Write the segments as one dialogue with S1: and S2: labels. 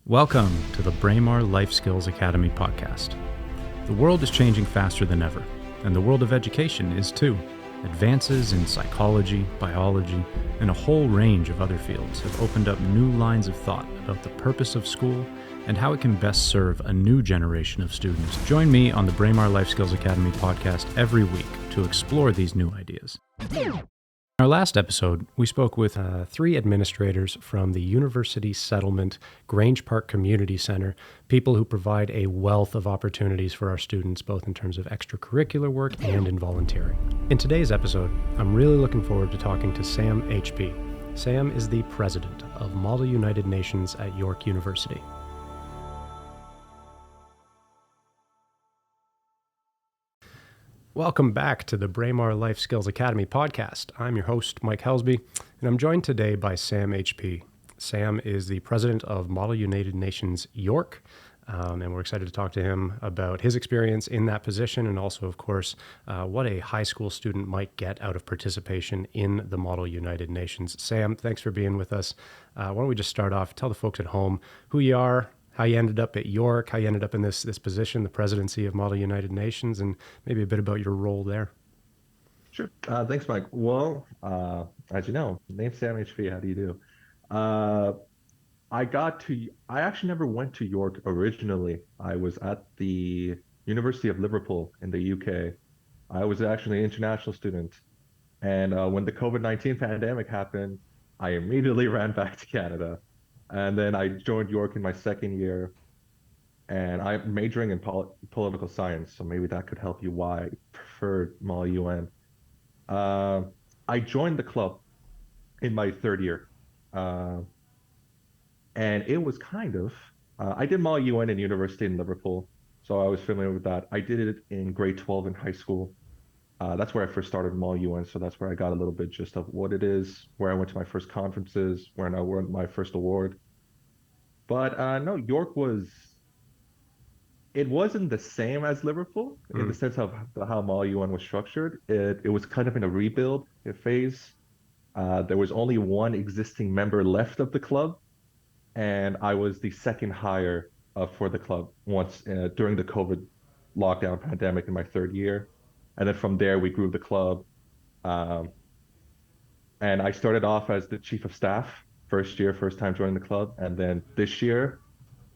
S1: Welcome to the Braemar Life Skills Academy podcast. The world is changing faster than ever, and the world of education is too. Advances in psychology, biology, and a whole range of other fields have opened up new lines of thought about the purpose of school and how it can best serve a new generation of students. Join me on the Braemar Life Skills Academy podcast every week to explore these new ideas. In our last episode, we spoke with three administrators from the University Settlement Grange Park Community Center, people who provide a wealth of opportunities for our students, both in terms of extracurricular work and in volunteering. In today's episode, I'm really looking forward to talking to Sam HP. Sam is the president of Model United Nations at York University. Welcome back to the Braemar Life Skills Academy podcast. I'm your host, Mike Helsby, and I'm joined today by Sam HP. Sam is the president of Model United Nations York, and we're excited to talk to him about his experience in that position and also, of course, what a high school student might get out of participation in the Model United Nations. Sam, thanks for being with us. Why don't we just start off, tell the folks at home who you are, how you ended up at York, how you ended up in this position, the presidency of Model United Nations, and maybe a bit about your role there.
S2: Sure. Thanks, Mike. Well, as you know, name's Sam HP. How do you do? I actually never went to York originally. I was at the University of Liverpool in the UK. I was actually an international student. And when the COVID-19 pandemic happened, I immediately ran back to Canada. And then I joined York in my second year, and I'm majoring in political science, so maybe that could help you why I preferred Model UN. I joined the club in my third year, and it was I did Model UN in university in Liverpool, so I was familiar with that. I did it in grade 12 in high school. That's where I first started Model UN, so that's where I got a little bit just of what it is, where I went to my first conferences, where I won my first award. But no, York it wasn't the same as Liverpool in the sense of how Model UN was structured. It was kind of in a rebuild phase. There was only one existing member left of the club, and I was the second hire for the club once during the COVID lockdown pandemic in my third year. And then from there, we grew the club. And I started off as the chief of staff, first year, first time joining the club. And then this year,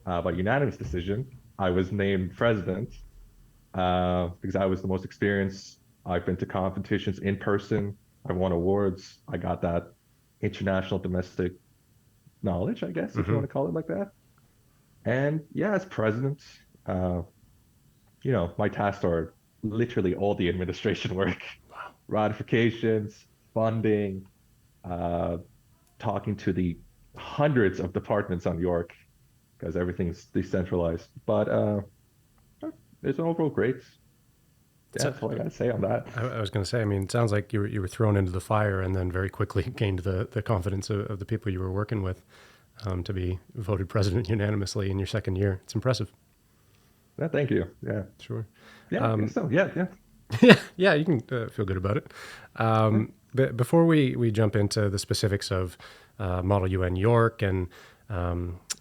S2: by unanimous decision, I was named president because I was the most experienced. I've been to competitions in person. I won awards. I got that international domestic knowledge, I guess, if you want to call it like that. And yeah, as president, my tasks are literally all the administration work, ratifications, funding, talking to the hundreds of departments on York because everything's decentralized. But it's an overall great. Yeah, that's all I got to say on that.
S1: I was going to say, it sounds like you were thrown into the fire and then very quickly gained the confidence of the people you were working with to be voted president unanimously in your second year. It's impressive.
S2: Yeah, thank you. Yeah,
S1: sure.
S2: Yeah, so yeah.
S1: Yeah, you can feel good about it. But before we jump into the specifics of Model UN York, and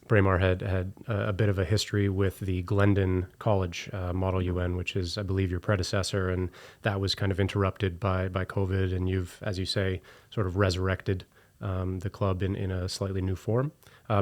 S1: Braemar had a bit of a history with the Glendon College Model UN, which is, I believe, your predecessor, and that was kind of interrupted by COVID, and you've, as you say, sort of resurrected the club in a slightly new form.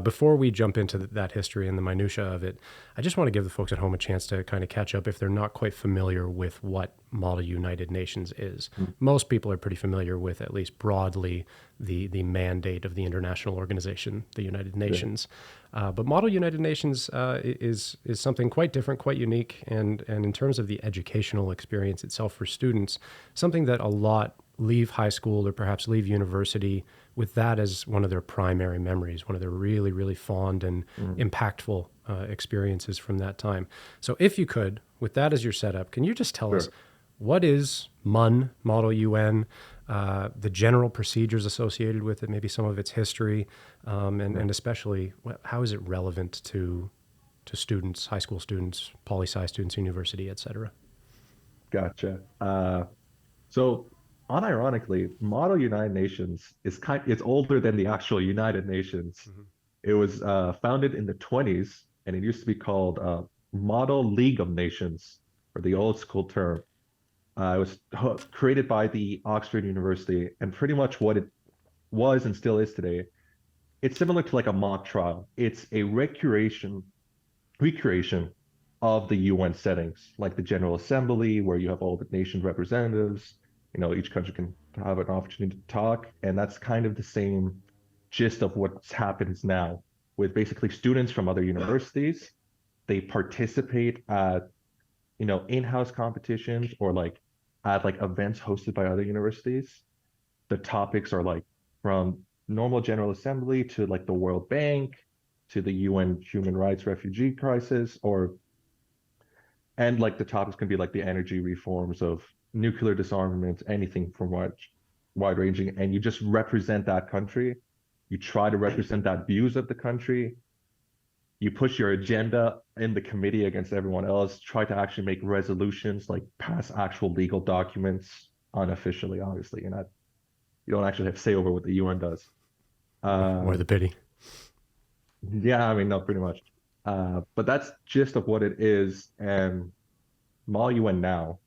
S1: Before we jump into that history and the minutia of it, I just want to give the folks at home a chance to kind of catch up if they're not quite familiar with what Model United Nations is. Most people are pretty familiar with, at least broadly, the mandate of the international organization, the United Nations. But Model United Nations is something quite different, quite unique, and in terms of the educational experience itself for students, something that a lot leave high school or perhaps leave university with that as one of their primary memories, one of their really, really fond and impactful experiences from that time. So if you could, with that as your setup, can you just tell us what is MUN, Model UN, the general procedures associated with it, maybe some of its history, and especially how is it relevant to students, high school students, poli-sci students, university, et cetera?
S2: Gotcha. So unironically, Model United Nations it's older than the actual United Nations. It was founded in the 20s, and it used to be called Model League of Nations, or the old school term. It was created by the Oxford University, and pretty much what it was and still is today, it's similar to like a mock trial. It's a recreation of the UN settings, like the General Assembly, where you have all the nation representatives. Each country can have an opportunity to talk, and that's kind of the same gist of what's happens now with basically students from other universities. They participate at in-house competitions or like at like events hosted by other universities. The topics are like from normal General Assembly to like the World Bank to the UN human rights refugee crisis, or and like the topics can be like the energy reforms of nuclear disarmament, anything from wide ranging, and you just represent that country. You try to represent that views of the country. You push your agenda in the committee against everyone else. Try to actually make resolutions, like pass actual legal documents unofficially. Obviously, you don't actually have say over what the UN does.
S1: More
S2: Uh,
S1: the pity.
S2: yeah, I mean, no, pretty much. But that's gist of what it is. And Mall UN now,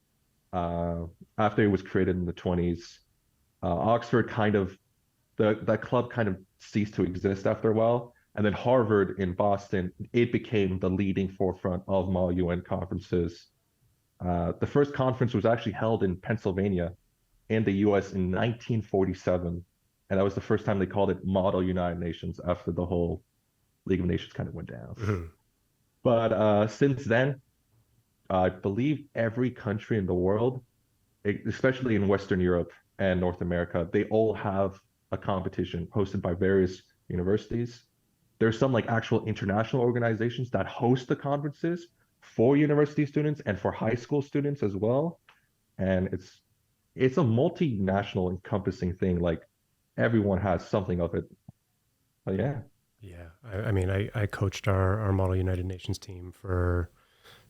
S2: uh, after it was created in the 20s, Oxford kind of that club kind of ceased to exist after a while. And then Harvard in Boston, it became the leading forefront of Mall UN conferences. The first conference was actually held in Pennsylvania in the US in 1947. And that was the first time they called it Model United Nations after the whole League of Nations kind of went down.
S1: Mhm.
S2: But since then, I believe every country in the world, especially in Western Europe and North America, they all have a competition hosted by various universities. There's some like actual international organizations that host the conferences for university students and for high school students as well. And it's a multinational encompassing thing. Like everyone has something of it. But yeah,
S1: Yeah, I mean, I coached our Model United Nations team for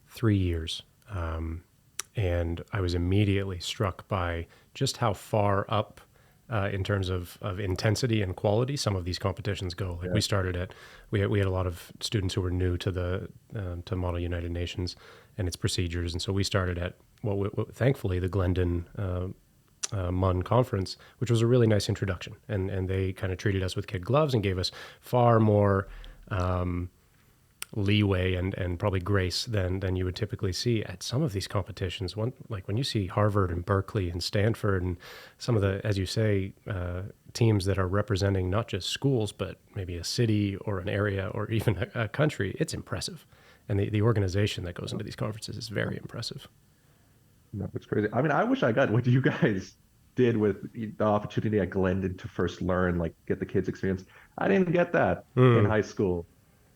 S1: 3 years. Um, and I was immediately struck by just how far up in terms of intensity and quality some of these competitions go. Like
S2: yeah,
S1: we had a lot of students who were new to the to Model United Nations and its procedures, and so we started at thankfully the Glendon MUN conference, which was a really nice introduction, and they kind of treated us with kid gloves and gave us far more leeway and probably grace than you would typically see at some of these competitions. Like when you see Harvard and Berkeley and Stanford and some of the, as you say, teams that are representing not just schools but maybe a city or an area or even a country, it's impressive. And the organization that goes into these conferences is very impressive.
S2: no, it's crazy. I mean, I wish I got what you guys did with the opportunity at Glendon to first learn, like get the kids experience. I didn't get that in
S1: Mm,
S2: high school.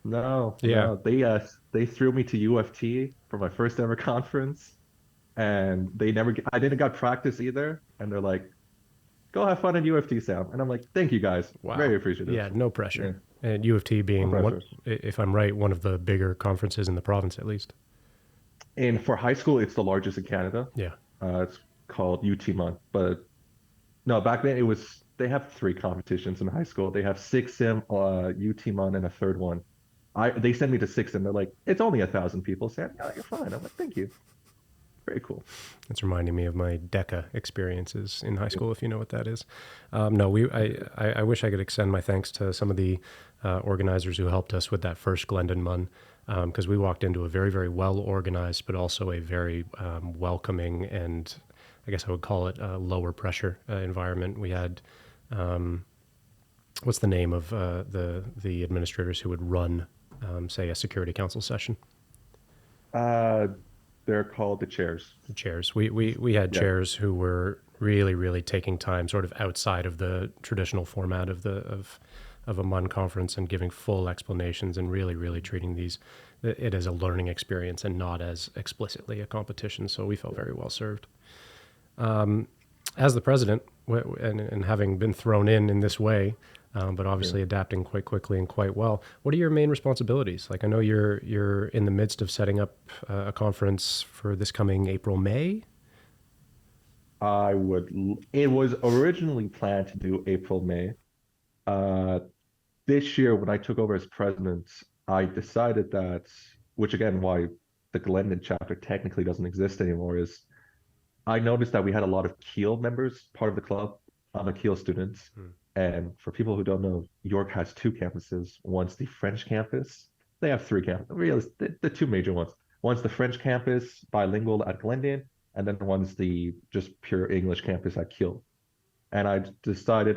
S2: No,
S1: yeah.
S2: no. They threw me to U of T for my first ever conference, and I didn't got practice either. And they're like, "Go have fun at U of T, Sam." And I'm like, "Thank you guys,
S1: Wow.
S2: very
S1: Yeah,
S2: appreciative."
S1: no
S2: Yeah,
S1: pressure. And U of T
S2: no
S1: being one,
S2: pressure.
S1: if I'm right, one of the bigger conferences in the province, at least.
S2: And for high school, it's the largest in Canada.
S1: Yeah.
S2: It's called UT Month. But no, back then they have three competitions in high school. They have six sim, UT Month, and a third one. They send me to six sim. They're like, "It's only 1,000 people, Sam. Yeah, you're fine." I'm like, "Thank you, very cool."
S1: It's reminding me of my DECA experiences in high school, if you know what that is. No, I wish I could extend my thanks to some of the organizers who helped us with that first Glendon Mun, because we walked into a very, very well organized, but also a very welcoming and I guess I would call it a lower pressure environment. We had, what's the name of the administrators who would run, say, a security council session?
S2: Uh, they're called the chairs.
S1: Chairs. We had
S2: Yeah.
S1: chairs who were really, really taking time sort of outside of the traditional format of a MUN conference and giving full explanations and really, really treating it as a learning experience and not as explicitly a competition. So we felt very well served. As the president, and having been thrown in this way, but
S2: Yeah.
S1: obviously adapting quite quickly and quite well. What are your main responsibilities? Like I know you're in the midst of setting up a conference for this coming April May.
S2: It was originally planned to do April, May. Uh, this year when I took over as president, I decided that, which again, why the Glendon chapter technically doesn't exist anymore, is I noticed that we had a lot of Kiel members, part of the club. I'm a Kiel student.
S1: Hmm.
S2: And for people who don't know, York has two campuses. One's the French campus. They have three campuses, really, the two major ones. One's the French campus, bilingual at Glendon, and then one's the just pure English campus at Kiel. And I decided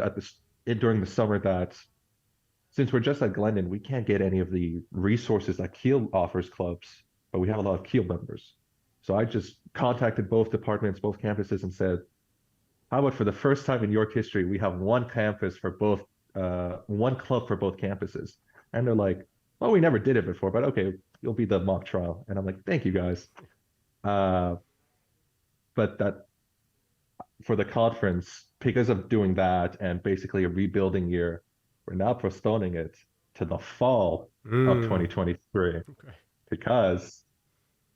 S2: during the summer that since we're just at Glendon, we can't get any of the resources that Kiel offers clubs, but we have a lot of Kiel members. So I just contacted both departments, both campuses, and said, how about for the first time in York history, we have one campus for both, one club for both campuses? And they're like, well, we never did it before, but okay, you'll be the mock trial. And I'm like, thank you guys. Uh, but that for the conference, because of doing that and basically a rebuilding year, we're now postponing it to the fall of
S1: Mm.
S2: 2023
S1: Okay.
S2: because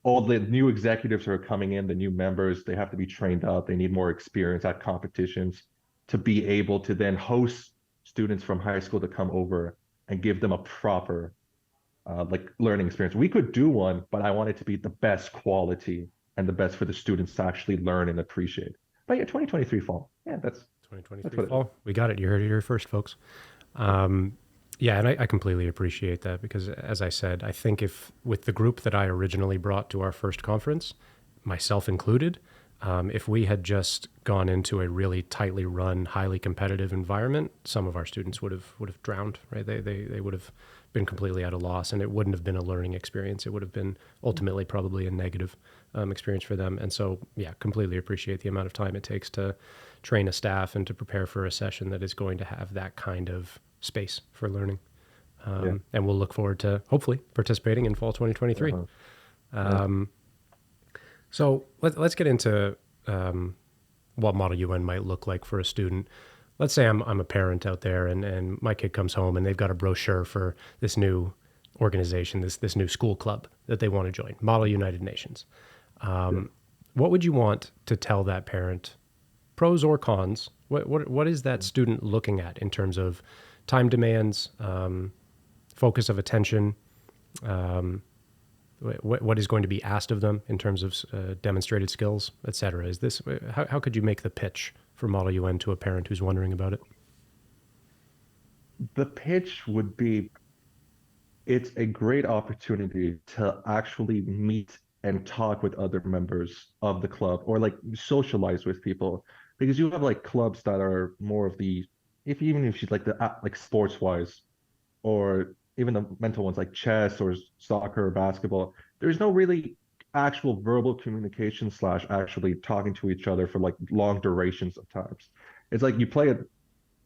S2: all the new executives who are coming in, the new members, they have to be trained up. They need more experience at competitions to be able to then host students from high school to come over and give them a proper like learning experience. We could do one, but I want it to be the best quality and the best for the students to actually learn and appreciate. But yeah, 2023 fall. Yeah, that's
S1: 2023
S2: what it is.
S1: fall. We got it. You heard it here first, folks. Um, yeah, and I completely appreciate that because, as I said, I think if with the group that I originally brought to our first conference, myself included, if we had just gone into a really tightly run, highly competitive environment, some of our students would have drowned. Right? They would have been completely at a loss, and it wouldn't have been a learning experience. It would have been ultimately probably a negative experience for them. And so, yeah, completely appreciate the amount of time it takes to train a staff and to prepare for a session that is going to have that kind of space for learning.
S2: Yeah.
S1: And we'll look forward to hopefully participating in fall 2023.
S2: Uh-huh. Yeah.
S1: Um, so let's get into what Model UN might look like for a student. Let's say I'm a parent out there and my kid comes home and they've got a brochure for this new organization, this new school club that they want to join, Model United Nations.
S2: Yeah.
S1: What would you want to tell that parent, pros or cons? What is that student looking at in terms of time demands, focus of attention? What is going to be asked of them in terms of demonstrated skills, et cetera? Is this how could you make the pitch for Model UN to a parent who's wondering about it?
S2: The pitch would be it's a great opportunity to actually meet and talk with other members of the club or like socialize with people because you have like clubs that are more of the if even if she's like the like sports wise or even the mental ones like chess or soccer or basketball there's no really actual verbal communication slash actually talking to each other for like long durations of times. It's like you play it.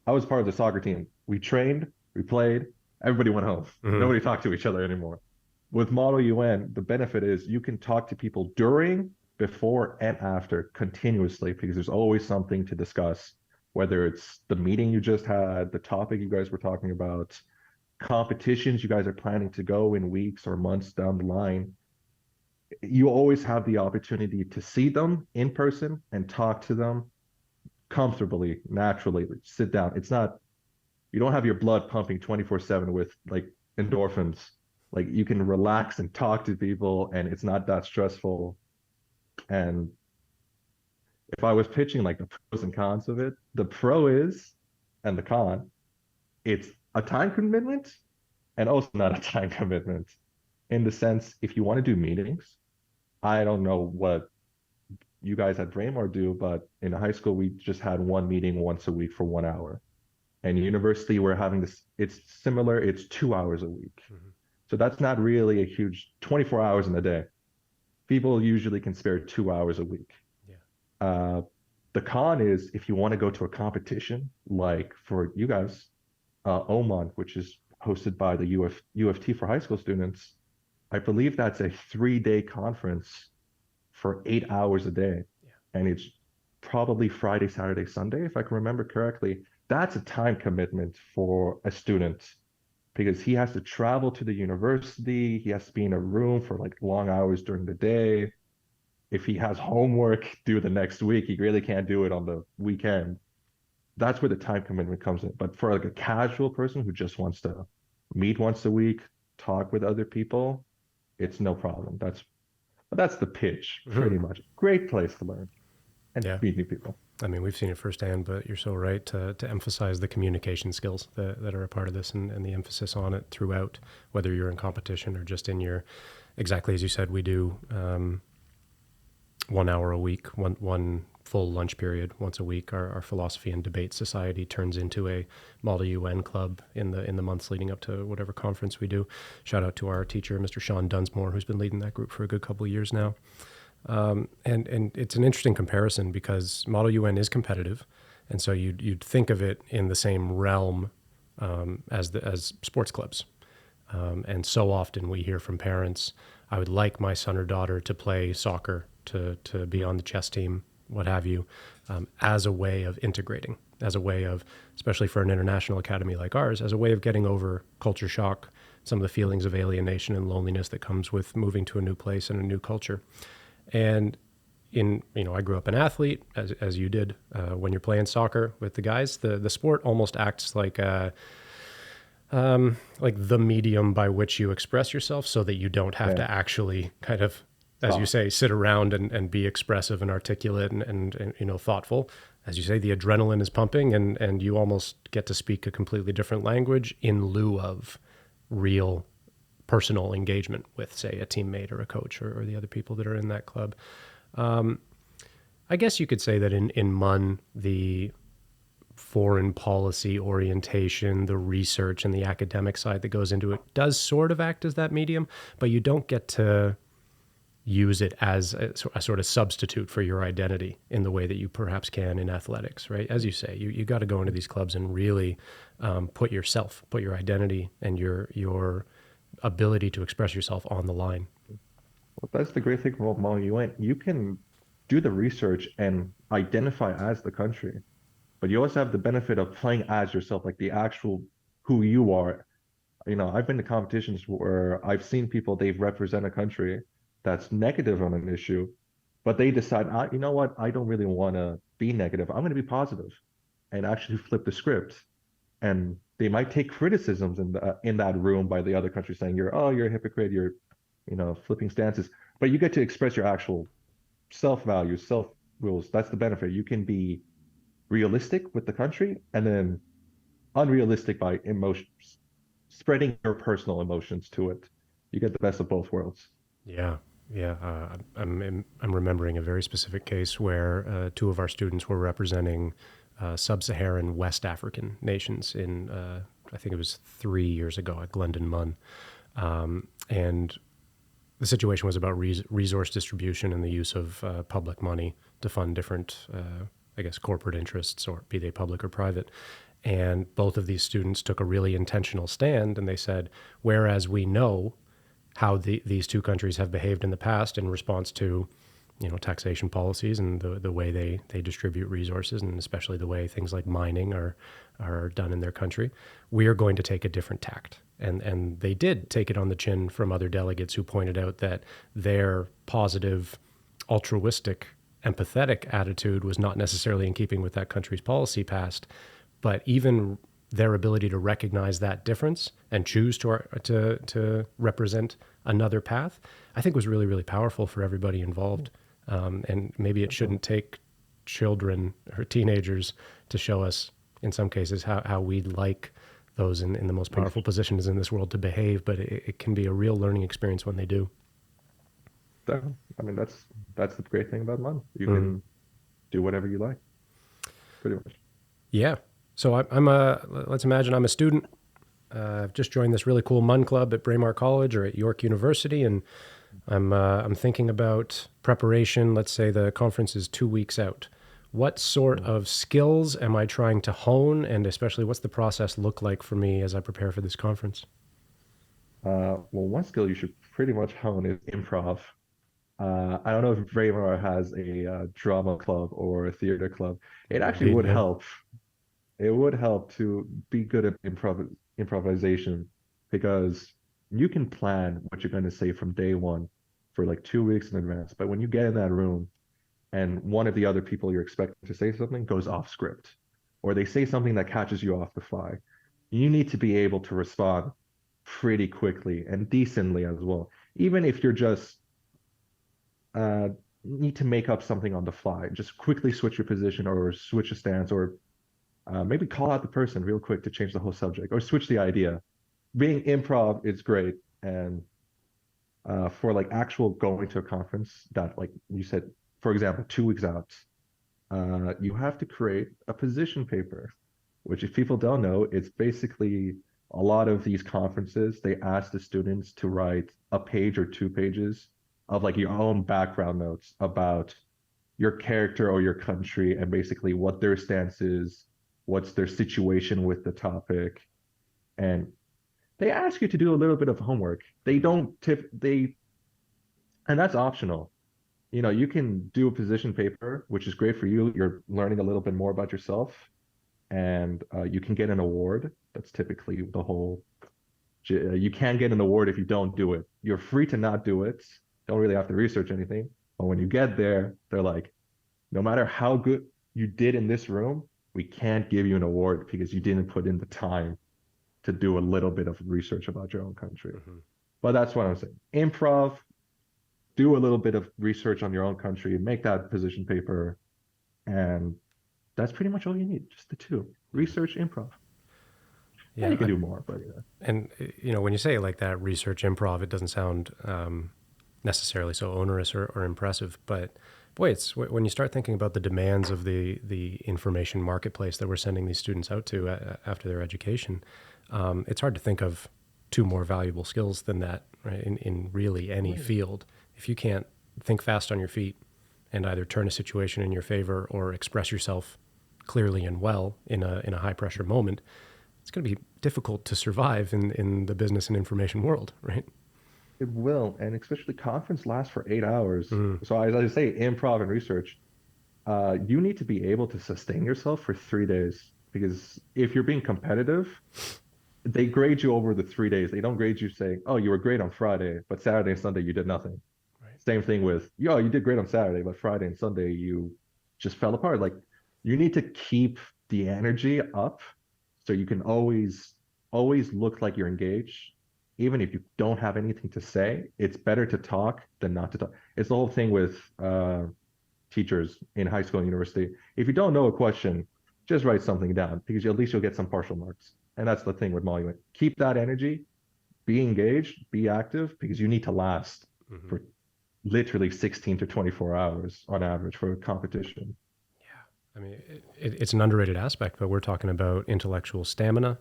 S2: I was part of the soccer team. We trained, we played, everybody went home.
S1: Hmm.
S2: Nobody talked to each other anymore. With Model UN, the benefit is you can talk to people during, before, and after continuously because there's always something to discuss, whether it's the meeting you just had, the topic you guys were talking about, competitions you guys are planning to go in weeks or months down the line. You always have the opportunity to see them in person and talk to them comfortably, naturally, sit down. It's not you don't have your blood pumping 24/7 with like endorphins. Like you can relax and talk to people and it's not that stressful. And if I was pitching like the pros and cons of it, the pro is and the con, it's a time commitment and also not a time commitment in the sense if you want to do meetings, I don't know what you guys at Braemar do, but in high school we just had one meeting once a week for 1 hour. And university we're having this it's similar, it's 2 hours a week.
S1: Hmm.
S2: So that's not really a huge 24 hours in a day. People usually can spare 2 hours a week.
S1: Yeah.
S2: uh, the con is if you want to go to a competition like for you guys Oman, which is hosted by the UFT for high school students. I believe that's a 3-day conference for 8 hours a day,
S1: Yeah.
S2: and it's probably Friday, Saturday, Sunday, if I can remember correctly. That's a time commitment for a student because he has to travel to the university. He has to be in a room for like long hours during the day. If he has homework due the next week, he really can't do it on the weekend. that's where the time commitment comes in. But for like a casual person who just wants to meet once a week, talk with other people, it's no problem. That's the pitch,
S1: Mhm.
S2: pretty much. Great place to learn and
S1: Yeah.
S2: meet new people.
S1: I mean, we've seen it firsthand, but you're so right to emphasize the communication skills that are a part of this and the emphasis on it throughout, whether you're in competition or just in your, exactly as you said, we do 1 hour a week, one full lunch period once a week. Our philosophy and debate society turns into a Model UN club in the months leading up to whatever conference we do. Shout out to our teacher, Mr. Sean Dunsmore, who's been leading that group for a good couple of years now. And it's an interesting comparison because Model UN is competitive, and so you'd think of it in the same realm as sports clubs. And so often we hear from parents, I would like my son or daughter to play soccer, to be on the chess team, what have you, as a way of integrating, as a way of, especially for an international academy like ours, as a way of getting over culture shock, some of the feelings of alienation and loneliness that comes with moving to a new place and a new culture. And I grew up an athlete, as you did. When you're playing soccer with the guys, the sport almost acts like the medium by which you express yourself, so that you don't have
S2: Yeah.
S1: to actually kind of, as you
S2: Stop.
S1: say, sit around and be expressive and articulate and thoughtful. As you say, the adrenaline is pumping, and you almost get to speak a completely different language in lieu of real personal engagement with, say, a teammate or a coach or the other people that are in that club. I guess you could say that in MUN, the foreign policy orientation, the research and the academic side that goes into it does sort of act as that medium, but you don't get to use it as a sort of substitute for your identity in the way that you perhaps can in athletics, right? As you say, you got to go into these clubs and really put your identity and your ability to express yourself on the line.
S2: Well, that's the great thing about Model UN. You can do the research and identify as the country, but you also have the benefit of playing as yourself, like the actual who you are. I've been to competitions where I've seen people, they've represent a country that's negative on an issue, but they decide, you know what, I don't really want to be negative. I'm going to be positive and actually flip the script. And they might take criticisms in that room by the other country saying you're a hypocrite, you're, flipping stances. But you get to express your actual self values, self rules. That's the benefit. You can be realistic with the country and then unrealistic by emotions, spreading your personal emotions to it. You get the best of both worlds.
S1: Yeah, yeah. I'm remembering a very specific case where two of our students were representing sub-Saharan West African nations in I think it was 3 years ago at Glendon Mun, and the situation was about resource distribution and the use of public money to fund different, I guess, corporate interests, or be they public or private. And both of these students took a really intentional stand, and they said, whereas we know how these two countries have behaved in the past in response to, taxation policies and the way they distribute resources, and especially the way things like mining are done in their country, we are going to take a different tact. And they did take it on the chin from other delegates who pointed out that their positive, altruistic, empathetic attitude was not necessarily in keeping with that country's policy past, but even their ability to recognize that difference and choose to represent another path, I think was really, really powerful for everybody involved. And maybe it shouldn't take children or teenagers to show us, in some cases, how we'd like those in the most powerful positions in this world to behave, but it can be a real learning experience when they do.
S2: I mean, that's the great thing about MUN. You
S1: Mm.
S2: can do whatever you like, pretty much.
S1: Yeah. So let's imagine I'm a student. I've just joined this really cool MUN club at Braemar College or at York University, and I'm thinking about preparation. Let's say the conference is 2 weeks out. What sort of skills am I trying to hone, and especially what's the process look like for me as I prepare for this conference?
S2: Well, one skill you should pretty much hone is improv. I don't know if Braemar has a drama club or a theater club. It actually
S1: Indeed,
S2: would
S1: yeah.
S2: help. It would help to be good at improvisation because you can plan what you're going to say from day one for like 2 weeks in advance. But when you get in that room and one of the other people you're expecting to say something goes off script, or they say something that catches you off the fly, you need to be able to respond pretty quickly and decently as well. Even if you're just uh, need to make up something on the fly, just quickly switch your position or switch a stance or maybe call out the person real quick to change the whole subject or switch the idea. Being improv is great. And for like actual going to a conference that, like you said, for example, 2 weeks out, you have to create a position paper, which if people don't know, it's basically a lot of these conferences, they ask the students to write a page or 2 pages of like your own background notes about your character or your country and basically what their stance is, what's their situation with the topic. And they ask you to do a little bit of homework. They don't tip they and that's optional. You know, you can do a position paper, which is great for you. You're learning a little bit more about yourself, and you can get an award. That's typically the whole. You can get an award if you don't do it. You're free to not do it. Don't really have to research anything. But when you get there, they're like, no matter how good you did in this room, we can't give you an award because you didn't put in the time to do a little bit of research about your own country.
S1: Hmm.
S2: But that's what I'm saying. Improv, do a little bit of research on your own country, make that position paper, and that's pretty much all you need. Just the two: research, improv. And
S1: Yeah,
S2: you can do more, but yeah.
S1: and when you say it like that, research improv, it doesn't sound necessarily so onerous or impressive. But boy, it's when you start thinking about the demands of the information marketplace that we're sending these students out to after their education, it's hard to think of two more valuable skills than that, right? In really any field, if you can't think fast on your feet and either turn a situation in your favor or express yourself clearly and well in a high pressure moment, it's going to be difficult to survive in the business and information world, right?
S2: It will, and especially conference lasts for 8 hours.
S1: Mm,
S2: So as I say, improv and research, you need to be able to sustain yourself for 3 days because if you're being competitive, they grade you over the 3 days. They don't grade you saying, "Oh, you were great on Friday, but Saturday and Sunday you did nothing."
S1: right.
S2: Same thing with, "Yo, you did great on Saturday, but Friday and Sunday you just fell apart." Like you need to keep the energy up so you can always look like you're engaged. Even if you don't have anything to say, it's better to talk than not to talk. It's the whole thing with teachers in high school and university. If you don't know a question, just write something down because at least you'll get some partial marks. And that's the thing with monument. Keep that energy, be engaged, be active because you need to last
S1: Hmm.
S2: for literally 16 to 24 hours on average for a competition.
S1: I mean, it's an underrated aspect, but we're talking about intellectual stamina,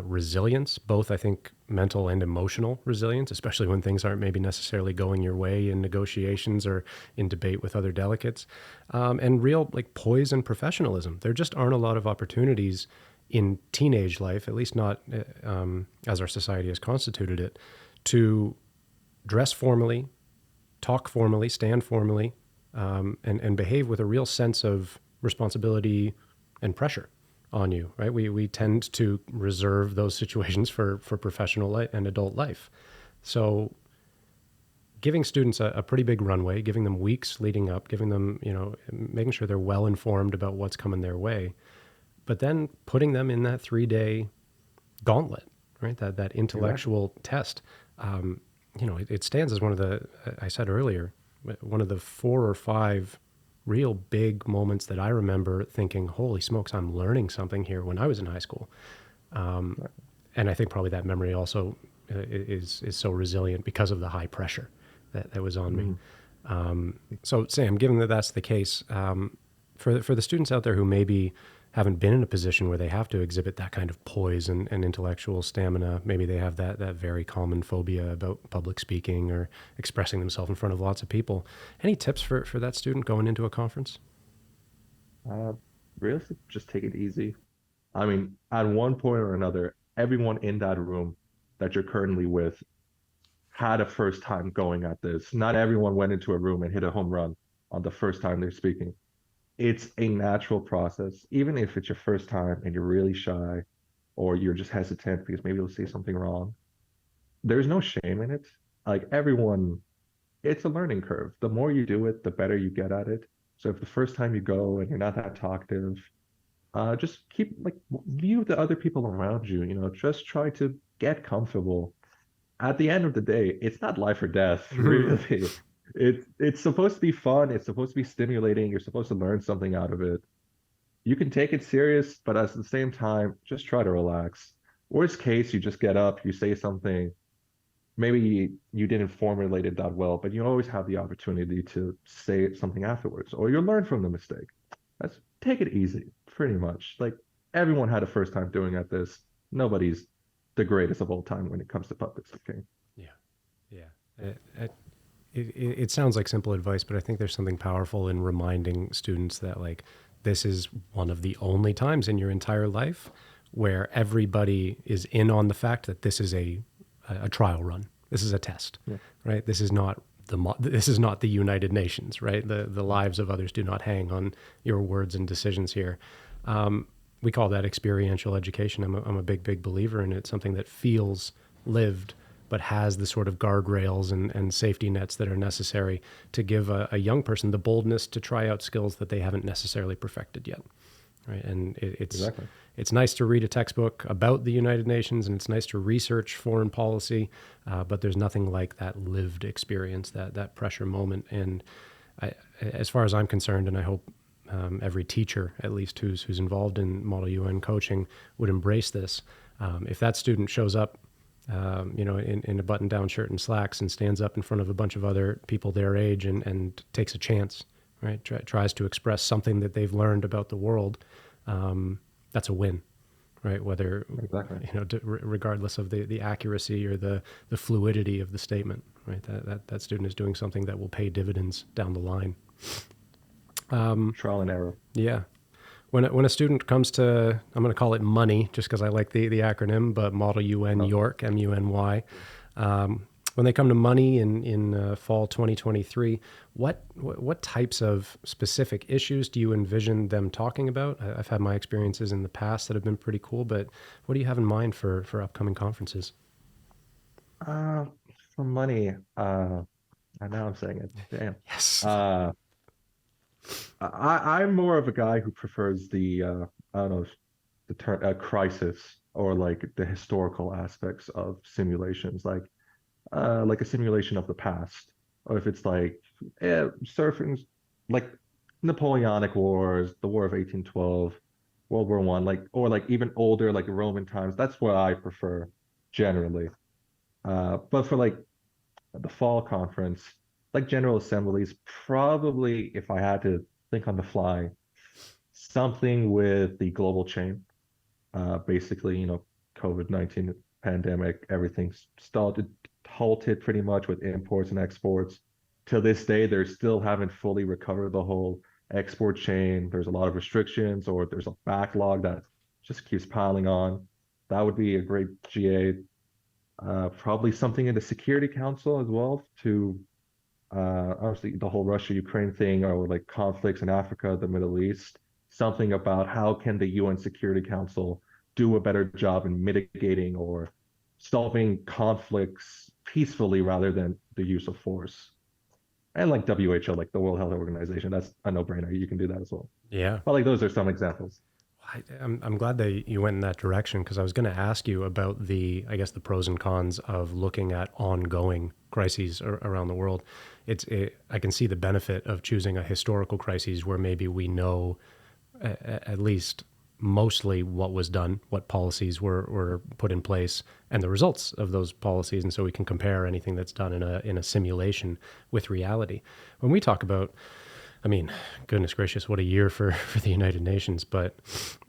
S1: resilience, both, I think, mental and emotional resilience, especially when things aren't maybe necessarily going your way in negotiations or in debate with other delegates, and real like poise and professionalism. There just aren't a lot of opportunities in teenage life, at least not as our society has constituted it, to dress formally, talk formally, stand formally, and behave with a real sense of responsibility and pressure on you, right? We tend to reserve those situations for professional and adult life. So giving students a pretty big runway, giving them weeks leading up, giving them, making sure they're well informed about what's coming their way, but then putting them in that 3 day gauntlet, right? That
S2: Exactly.
S1: intellectual test. It stands as one of the, I said earlier, one of the 4 or 5 real big moments that I remember thinking, holy smokes, I'm learning something here when I was in high school. And I think probably that memory also is so resilient because of the high pressure that was on me.
S2: Mm.
S1: So Sam, given that that's the case, for the students out there who maybe haven't been in a position where they have to exhibit that kind of poise and intellectual stamina, maybe they have that very common phobia about public speaking or expressing themselves in front of lots of people. Any tips for that student going into a conference?
S2: Uh, Realistically, just take it easy. I mean, at one point or another, everyone in that room that you're currently with had a first time going at this. Not everyone went into a room and hit a home run on the first time they're speaking. It's a natural process, even if it's your first time and you're really shy or you're just hesitant because maybe you'll say something wrong. There's no shame in it. Like everyone, it's a learning curve. The more you do it, the better you get at it. So if the first time you go and you're not that talkative, just keep like view the other people around you. Just try to get comfortable. At the end of the day, it's not life or death, really. It's supposed to be fun. It's supposed to be stimulating. You're supposed to learn something out of it. You can take it serious, but at the same time, just try to relax. Worst case, you just get up, you say something. Maybe you didn't formulate it that well, but you always have the opportunity to say something afterwards, or you learn from the mistake. Let's take it easy, pretty much. Like everyone had a first time doing at this. Nobody's the greatest of all time when it comes to public speaking.
S1: Yeah, yeah. It sounds like simple advice, but I think there's something powerful in reminding students that like this is one of the only times in your entire life where everybody is in on the fact that this is a trial run. This is a test,
S2: Yeah.
S1: right? This is not the United Nations, right? The lives of others do not hang on your words and decisions here. We call that experiential education. I'm a big believer in it. Something that feels lived, but has the sort of guardrails and safety nets that are necessary to give a young person the boldness to try out skills that they haven't necessarily perfected yet, right? And
S2: Exactly.
S1: it's nice to read a textbook about the United Nations, and it's nice to research foreign policy, but there's nothing like that lived experience, that pressure moment. And as far as I'm concerned, and I hope every teacher, at least who's involved in Model UN coaching, would embrace this. If that student shows up, in a button-down shirt and slacks and stands up in front of a bunch of other people their age and takes a chance, right? Tries to express something that they've learned about the world. That's a win, right? Whether
S2: Exactly.
S1: regardless of the accuracy or the fluidity of the statement, right? That student is doing something that will pay dividends down the line.
S2: Trial and error.
S1: Yeah. When a student comes to, I'm going to call it MUNY, just because I like the acronym, but Model UN
S2: Oh,
S1: York, MUNY. When they come to MUNY in fall 2023, what types of specific issues do you envision them talking about? I've had my experiences in the past that have been pretty cool, but what do you have in mind for upcoming conferences?
S2: uh, for money. And now I'm saying it. Damn.
S1: Yes.
S2: Uh, I'm more of a guy who prefers I don't know, the term crisis or like the historical aspects of simulations, like a simulation of the past, or if it's like surfing, like Napoleonic Wars, the War of 1812, World War One, like or like even older, like Roman times. That's what I prefer generally. But for like the fall conference, like General Assemblies, probably if I had to think on the fly, something with the global chain. Basically, COVID-19 pandemic, everything's started halted pretty much with imports and exports. To this day, they still haven't fully recovered the whole export chain. There's a lot of restrictions, or there's a backlog that just keeps piling on. That would be a great GA. Probably something in the Security Council as well to obviously the whole Russia-Ukraine thing or like conflicts in Africa, the Middle East, something about how can the UN Security Council do a better job in mitigating or solving conflicts peacefully rather than the use of force. And like WHO, like the World Health Organization, that's a no-brainer. You can do that as well.
S1: Yeah.
S2: But like those are some examples.
S1: I'm glad that you went in that direction because I was going to ask you about I guess, the pros and cons of looking at ongoing crises around the world. I can see the benefit of choosing a historical crisis where maybe we know at least mostly what was done, what policies were put in place, and the results of those policies, and so we can compare anything that's done in a simulation with reality. When we talk about, I mean, goodness gracious, what a year for the United Nations. But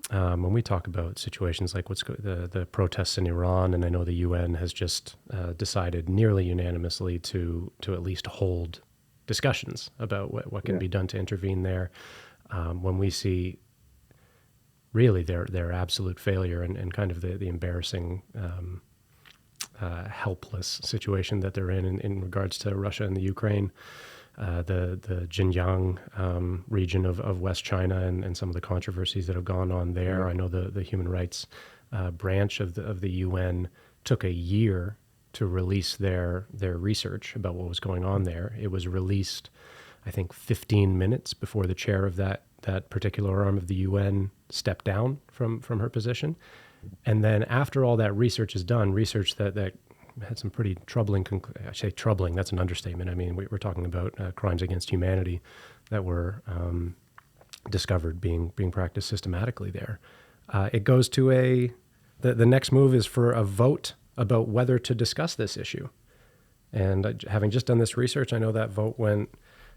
S1: when we talk about situations like the protests in Iran, and I know the UN has just decided nearly unanimously to at least hold discussions about what can
S2: Yeah,
S1: be done to intervene there. When we see really their absolute failure and kind of the embarrassing helpless situation that they're in regards to Russia and the Ukraine, the Xinjiang region of West China and some of the controversies that have gone on there.
S2: yeah,
S1: I know the human rights branch of the UN took a year to release their research about what was going on there. It was released, I think, 15 minutes before the chair of that particular arm of the UN stepped down from her position. And then after all that research is done, research that had some pretty troubling, I say troubling, that's an understatement. I mean, we're talking about crimes against humanity that were discovered being practiced systematically there. It goes to the next move is for a vote about whether to discuss this issue. And having just done this research, I know that vote went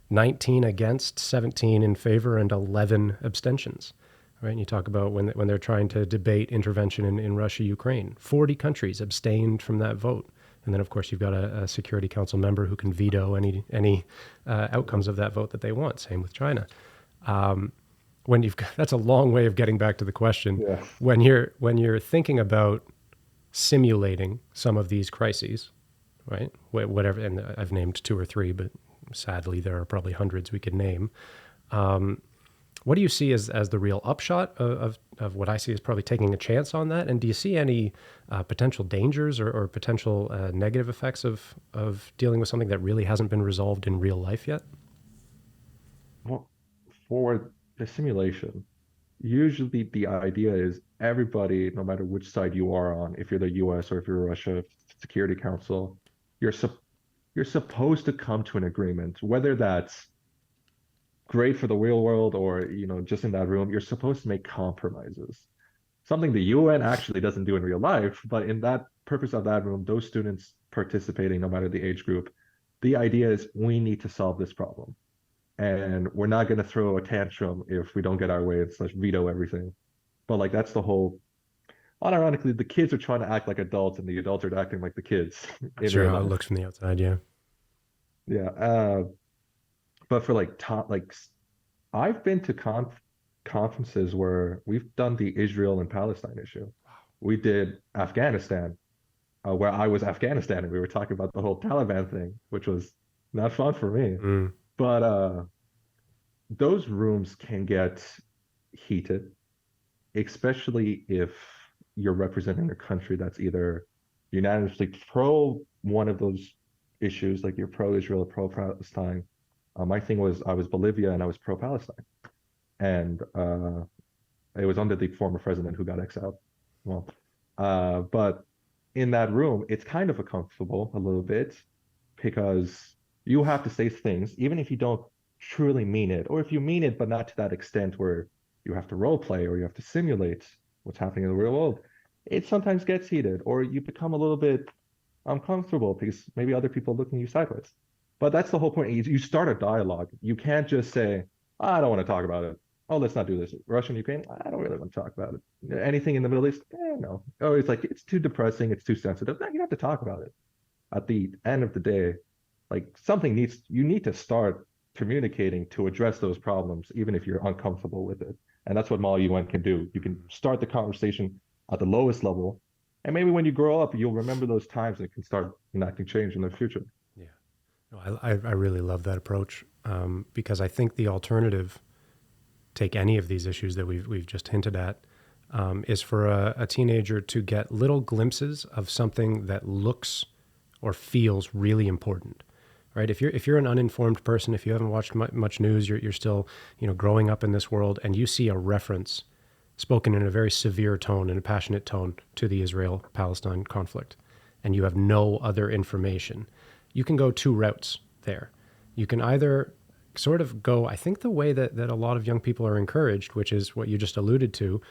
S1: 19 against, 17 in favor, and 11 abstentions. Right? And you talk about when they're trying to debate intervention in Russia, Ukraine, 40 countries abstained from that vote. And then, of course, you've got a Security Council member who can veto any outcomes of that vote that they want. Same with China. That's a long way of getting back to the question.
S2: Yeah.
S1: When you're thinking about simulating some of these crises, right? Whatever, and I've named 2 or 3, but sadly there are probably hundreds we could name. What do you see as the real upshot of what I see as probably taking a chance on that? And do you see any potential dangers or potential negative effects of dealing with something that really hasn't been resolved in real life yet?
S2: Well, for the simulation, usually the idea is everybody, no matter which side you are on, if you're the US or if you're Russia Security Council, you're you're supposed to come to an agreement, whether that's great for the real world or just in that room. You're supposed to make compromises, something the UN actually doesn't do in real life, but in that purpose of that room, those students participating, no matter the age group, the idea is we need to solve this problem, and we're not going to throw a tantrum if we don't get our way and slash veto everything. But like that's the whole. Unironically, the kids are trying to act like adults, and the adults are acting like the kids
S1: Not
S2: in
S1: sure
S2: real
S1: how it
S2: life.
S1: looks from the outside. Yeah.
S2: Yeah. But for like top, like I've been to conferences where we've done the Israel and Palestine issue. We did Afghanistan, where I was Afghanistan, and we were talking about the whole Taliban thing, which was not fun for me.
S1: Mm,
S2: But those rooms can get heated, especially if you're representing a country that's either unanimously pro one of those issues, like you're pro Israel or pro Palestine. My thing was I was Bolivia and I was pro Palestine, and it was under the former president who got exiled. Well, but in that room, it's kind of uncomfortable a little bit because you have to say things, even if you don't truly mean it, or if you mean it, but not to that extent where you have to role play or you have to simulate what's happening in the real world. It sometimes gets heated, or you become a little bit uncomfortable because maybe other people are looking at you sideways. But that's the whole point. You start a dialogue. You can't just say, I don't want to talk about it. Oh, let's not do this. Russia and Ukraine, I don't really want to talk about it. Anything in the Middle East, no. Oh, it's like, it's too depressing. It's too sensitive. No, you have to talk about it. At the end of the day, like you need to start communicating to address those problems, even if you're uncomfortable with it. And that's what Model UN can do. You can start the conversation at the lowest level. And maybe when you grow up, you'll remember those times and can start enacting change in the future.
S1: yeah. No, I really love that approach because I think the alternative, take any of these issues that we've just hinted at, is for a teenager to get little glimpses of something that looks or feels really important. Right? If you're an uninformed person, if you haven't watched much news, you're still growing up in this world, and you see a reference spoken in a very severe tone and a passionate tone to the Israel-Palestine conflict, and you have no other information, you can go 2 routes there. You can either sort of go, I think, the way that a lot of young people are encouraged, which is what you just alluded to,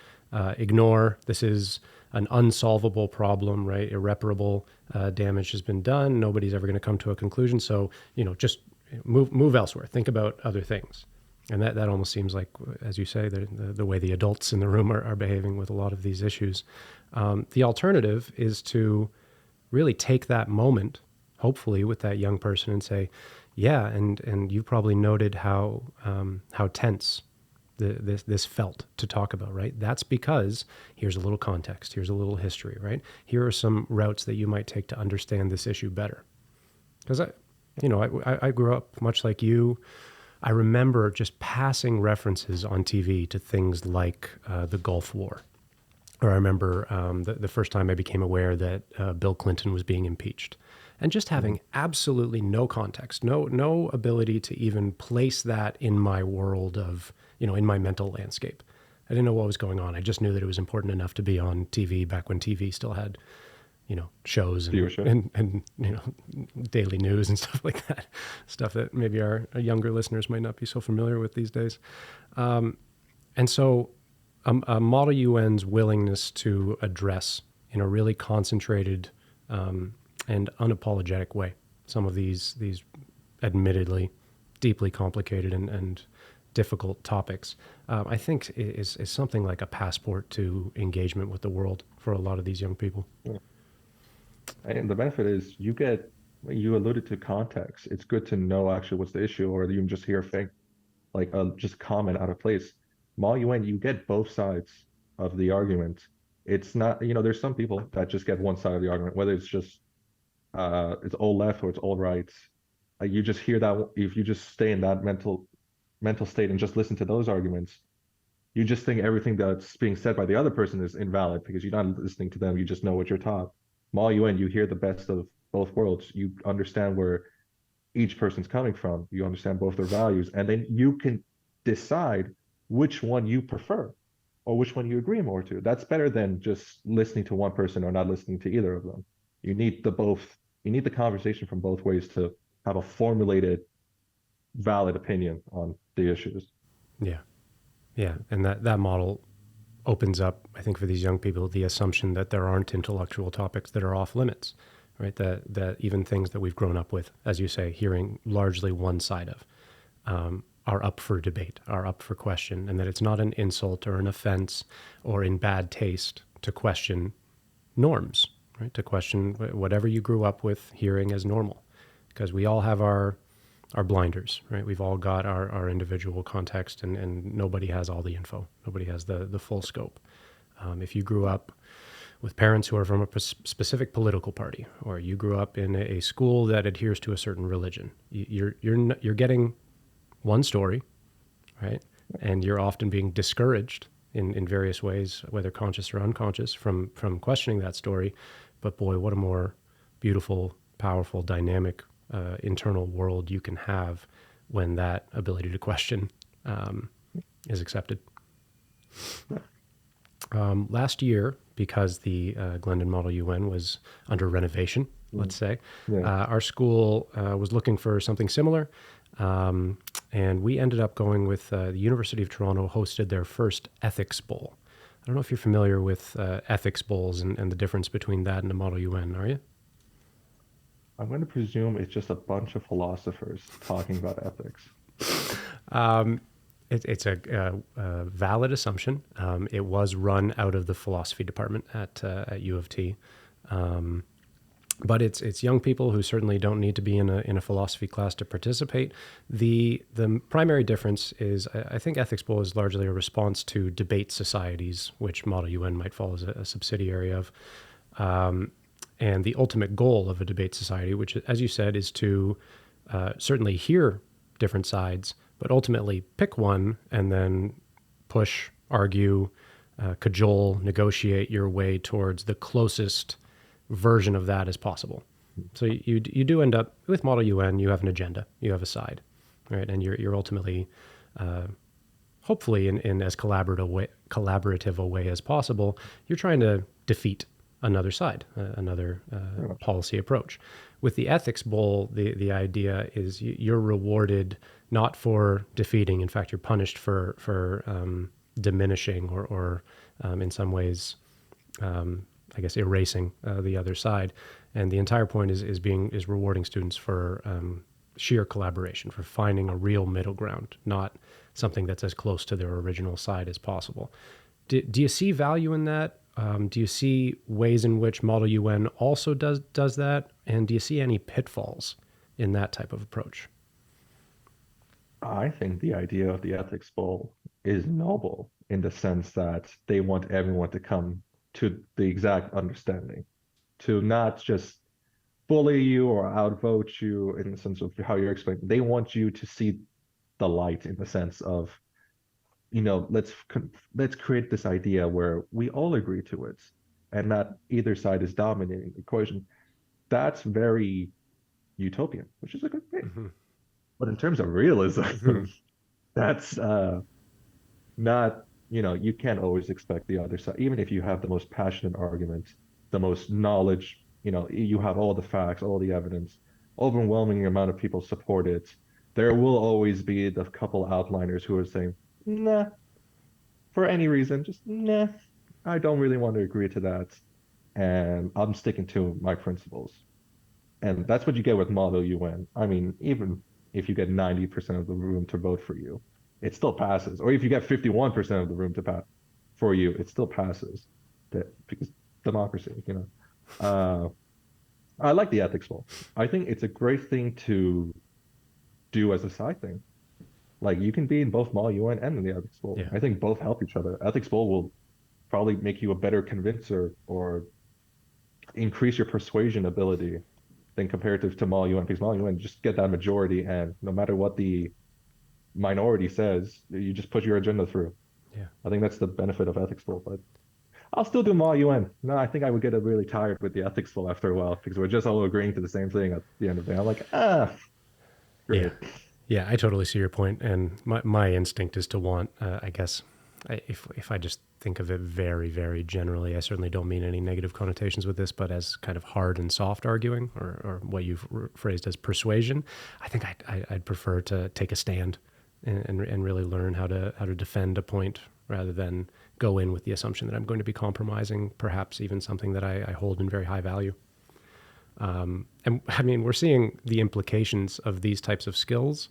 S1: ignore, this is an unsolvable problem, right? Irreparable damage has been done. Nobody's ever going to come to a conclusion. So, just move elsewhere. Think about other things. And that almost seems like, as you say, the way the adults in the room are behaving with a lot of these issues. The alternative is to really take that moment, hopefully with that young person, and say, yeah, and you probably noted how tense this felt to talk about, right? That's because here's a little context, here's a little history, right? Here are some routes that you might take to understand this issue better. Because I grew up much like you. I remember just passing references on TV to things like the Gulf War. Or I remember the first time I became aware that Bill Clinton was being impeached. and just having absolutely no context, no ability to even place that in my world of, in my mental landscape. I didn't know what was going on. I just knew that it was important enough to be on TV back when TV still had, shows and,
S2: Viewership.
S1: and daily news and stuff like that. Stuff that maybe our younger listeners might not be so familiar with these days. And so Model UN's willingness to address in a really concentrated and unapologetic way some of these admittedly deeply complicated and difficult topics, I think is something like a passport to engagement with the world for a lot of these young people.
S2: And the benefit is you alluded to context. It's good to know actually what's the issue, or you can just hear a thing like just comment out of place. While you get both sides of the argument. It's not, there's some people that just get one side of the argument, whether it's just it's all left or it's all right. You just hear that if you just stay in that mental state and just listen to those arguments, you just think everything that's being said by the other person is invalid because you're not listening to them. You just know what you're taught. While you hear the best of both worlds. You understand where each person's coming from. You understand both their values, and then you can decide which one you prefer or which one you agree more to. That's better than just listening to one person or not listening to either of them. You need the both. You need the conversation from both ways to have a formulated, valid opinion on the issues.
S1: Yeah. Yeah. And that model opens up, I think, for these young people, the assumption that there aren't intellectual topics that are off limits, right? That even things that we've grown up with, as you say, hearing largely one side of, are up for debate, are up for question, and that it's not an insult or an offense or in bad taste to question norms, right? To question whatever you grew up with hearing as normal, because we all have our blinders, right? We've all got our individual context, and nobody has all the info. Nobody has the full scope. If you grew up with parents who are from a specific political party, or you grew up in a school that adheres to a certain religion, you're getting one story, right? And you're often being discouraged in various ways, whether conscious or unconscious, from questioning that story. But boy, what a more beautiful, powerful, dynamic internal world you can have when that ability to question is accepted. Last year, because the Glendon Model UN was under renovation, let's say,
S2: Yeah.
S1: our school was looking for something similar. And we ended up going with the University of Toronto hosted their first Ethics Bowl. I don't know if you're familiar with ethics bowls and the difference between that and a Model UN, are you?
S2: I'm going to presume it's just a bunch of philosophers talking about ethics.
S1: It's a valid assumption. It was run out of the philosophy department at U of T. But it's young people who certainly don't need to be in a philosophy class to participate. The primary difference is I think Ethics Bowl is largely a response to debate societies, which Model UN might fall as a subsidiary of. And the ultimate goal of a debate society, which, as you said, is to certainly hear different sides, but ultimately pick one and then push, argue, cajole, negotiate your way towards the closest version of that as possible. So you do end up with Model UN. You have an agenda. You have a side, right? And you're ultimately, hopefully, in as collaborative a way as possible, you're trying to defeat another side, another policy approach. With the Ethics Bowl, the idea is you're rewarded not for defeating. In fact, you're punished for diminishing or in some ways, I guess, erasing the other side. And the entire point is rewarding students for sheer collaboration, for finding a real middle ground, not something that's as close to their original side as possible. Do you see value in that? Do you see ways in which Model UN also does that? And do you see any pitfalls in that type of approach?
S2: I think the idea of the Ethics Bowl is noble in the sense that they want everyone to come to the exact understanding, to not just bully you or outvote you in the sense of how you're explaining. They want you to see the light in the sense of, let's create this idea where we all agree to it, and not either side is dominating the equation. that's very utopian, which is a good thing.
S1: Hmm.
S2: But in terms of realism,
S1: Hmm.
S2: that's not, you can't always expect the other side, even if you have the most passionate argument, the most knowledge, you have all the facts, all the evidence, overwhelming amount of people support it. There will always be the couple outliners who are saying, nah, for any reason, just nah, I don't really want to agree to that. And I'm sticking to my principles. And that's what you get with Model UN. I mean, even if you get 90% of the room to vote for you, it still passes. Or if you get 51% of the room to pass for you, it still passes. Because democracy. Uh, I like the ethics poll. I think it's a great thing to do as a side thing. Like you can be in both Model UN and in the ethics poll.
S1: Yeah.
S2: I think both help each other. Ethics poll will probably make you a better convincer or increase your persuasion ability than comparative to Model UN, because Model UN just get that majority, and no matter what the minority says, you just push your agenda through.
S1: Yeah.
S2: I think that's the benefit of ethics poll, but I'll still do Model UN. No, I think I would get really tired with the ethics poll after a while because we're just all agreeing to the same thing at the end of the day. I'm like,
S1: Yeah.
S2: great.
S1: Yeah, I totally see your point, and my instinct is to want, I guess, if I just think of it very, very generally, I certainly don't mean any negative connotations with this, but as kind of hard and soft arguing, or what you've phrased as persuasion, I think I'd prefer to take a stand and really learn how to defend a point rather than go in with the assumption that I'm going to be compromising, perhaps even something that I hold in very high value. And I mean, we're seeing the implications of these types of skills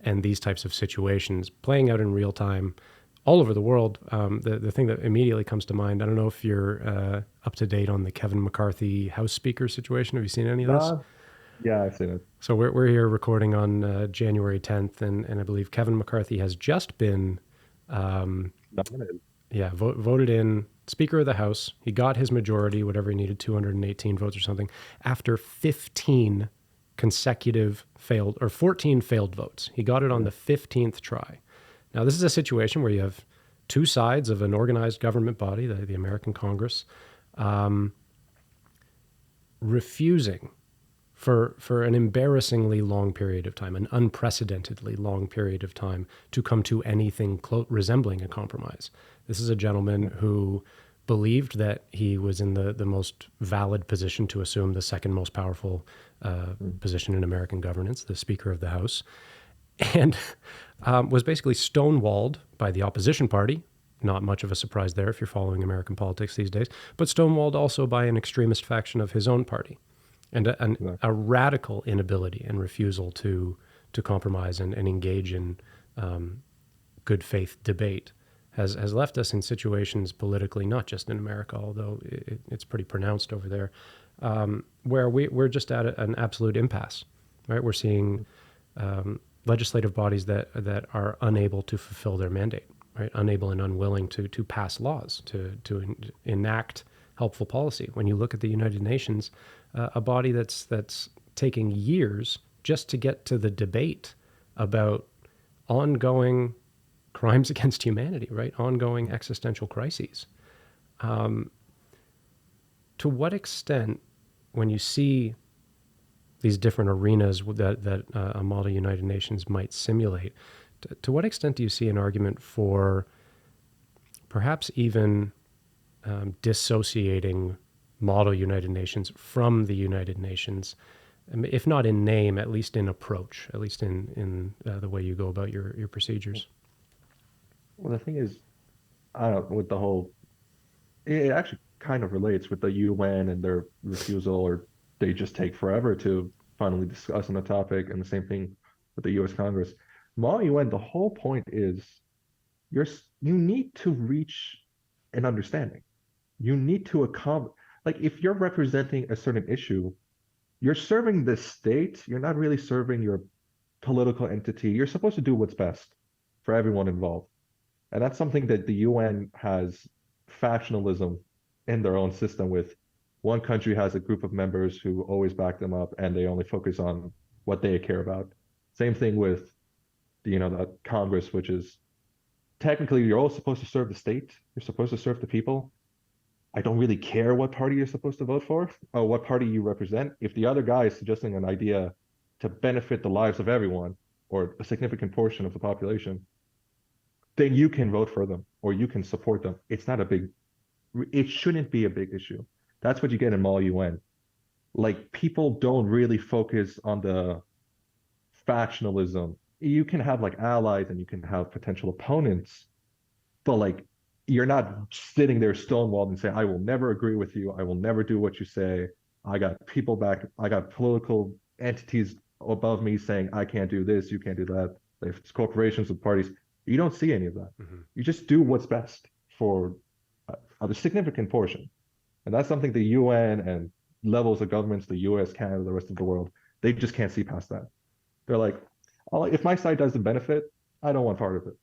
S1: and these types of situations playing out in real time all over the world. The thing that immediately comes to mind, I don't know if you're up to date on the Kevin McCarthy House Speaker situation. Have you seen any of this?
S2: Uh, yeah, I've seen it.
S1: So we're here recording on January 10th, and I believe Kevin McCarthy has just been
S2: Nominated.
S1: yeah, voted in Speaker of the House. He got his majority, whatever he needed, 218 votes or something, after 15 consecutive failed, or 14 failed votes. He got it on
S2: Yeah.
S1: the 15th try. Now, this is a situation where you have two sides of an organized government body, the American Congress, refusing for an embarrassingly long period of time, an unprecedentedly long period of time, to come to anything resembling a compromise. This is a gentleman who believed that he was in the most valid position to assume the second most powerful position in American governance, the Speaker of the House, and was basically stonewalled by the opposition party. Not much of a surprise there if you're following American politics these days, but stonewalled also by an extremist faction of his own party, and
S2: Yeah.
S1: a radical inability and refusal to compromise and engage in good faith debate has left us in situations politically, not just in America, although it's pretty pronounced over there, where we're just at an absolute impasse. Right, we're seeing legislative bodies that are unable to fulfill their mandate, right, unable and unwilling to pass laws, to enact helpful policy. When you look at the United Nations, a body that's taking years just to get to the debate about ongoing crimes against humanity, right? Ongoing existential crises. To what extent, when you see these different arenas that a model United Nations might simulate, to what extent do you see an argument for perhaps even dissociating model United Nations from the United Nations, if not in name, at least in approach, at least in the way you go about your procedures?
S2: Well, the thing is, I don't know, with the whole, it actually kind of relates with the UN and their refusal, or they just take forever to finally discuss on the topic, and the same thing with the US Congress. Model UN, the whole point is you need to reach an understanding. You need to accomplish, like if you're representing a certain issue, you're serving the state, you're not really serving your political entity. You're supposed to do what's best for everyone involved. And that's something that the UN has factionalism in their own system with. One country has a group of members who always back them up and they only focus on what they care about. Same thing with the Congress, which is technically you're all supposed to serve the state. You're supposed to serve the people. I don't really care what party you're supposed to vote for or what party you represent. If the other guy is suggesting an idea to benefit the lives of everyone or a significant portion of the population, then you can vote for them or you can support them. It shouldn't be a big issue. That's what you get in Mall UN. Like people don't really focus on the factionalism. You can have like allies and you can have potential opponents, but like you're not sitting there stonewalled and saying, I will never agree with you. I will never do what you say. I got political entities above me saying, I can't do this, you can't do that. If it's corporations with parties, you don't see any of that.
S1: Hmm.
S2: You just do what's best for a significant portion. And that's something the UN and levels of governments, the US, Canada, the rest of the world, they just can't see past that. They're like, oh, if my side doesn't benefit, I don't want part of it.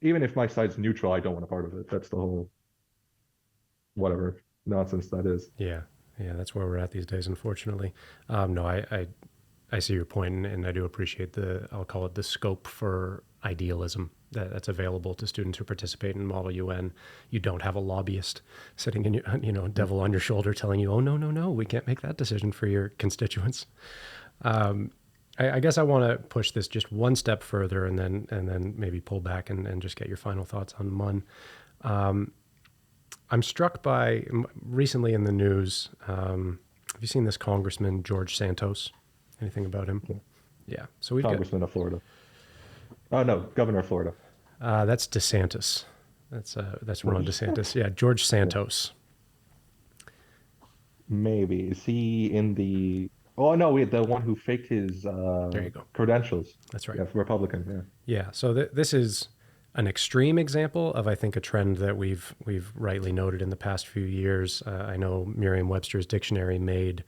S2: Even if my side's neutral, I don't want a part of it. That's the whole whatever nonsense that is.
S1: Yeah, yeah, that's where we're at these days, unfortunately. No, I see your point, and I do appreciate I'll call it the scope for idealism that's available to students who participate in Model UN. You don't have a lobbyist sitting in your, devil on your shoulder telling you, oh, no, no, no, we can't make that decision for your constituents. I guess I want to push this just one step further and then maybe pull back and just get your final thoughts on MUN. I'm struck by recently in the news. Have you seen this Congressman George Santos? Anything about him?
S2: Yeah.
S1: Yeah. So we've
S2: Congressman of Florida. Oh no, Governor of Florida.
S1: that's DeSantis. That's
S2: What
S1: Ron
S2: did you say?
S1: DeSantis. Yeah, George
S2: Yeah.
S1: Santos.
S2: Maybe. Is he in the Oh no, wait, the one who faked his
S1: There you go.
S2: credentials.
S1: That's right.
S2: Yeah, Republican, yeah.
S1: Yeah. So this is an extreme example of, I think, a trend that we've rightly noted in the past few years. I know Merriam-Webster's dictionary made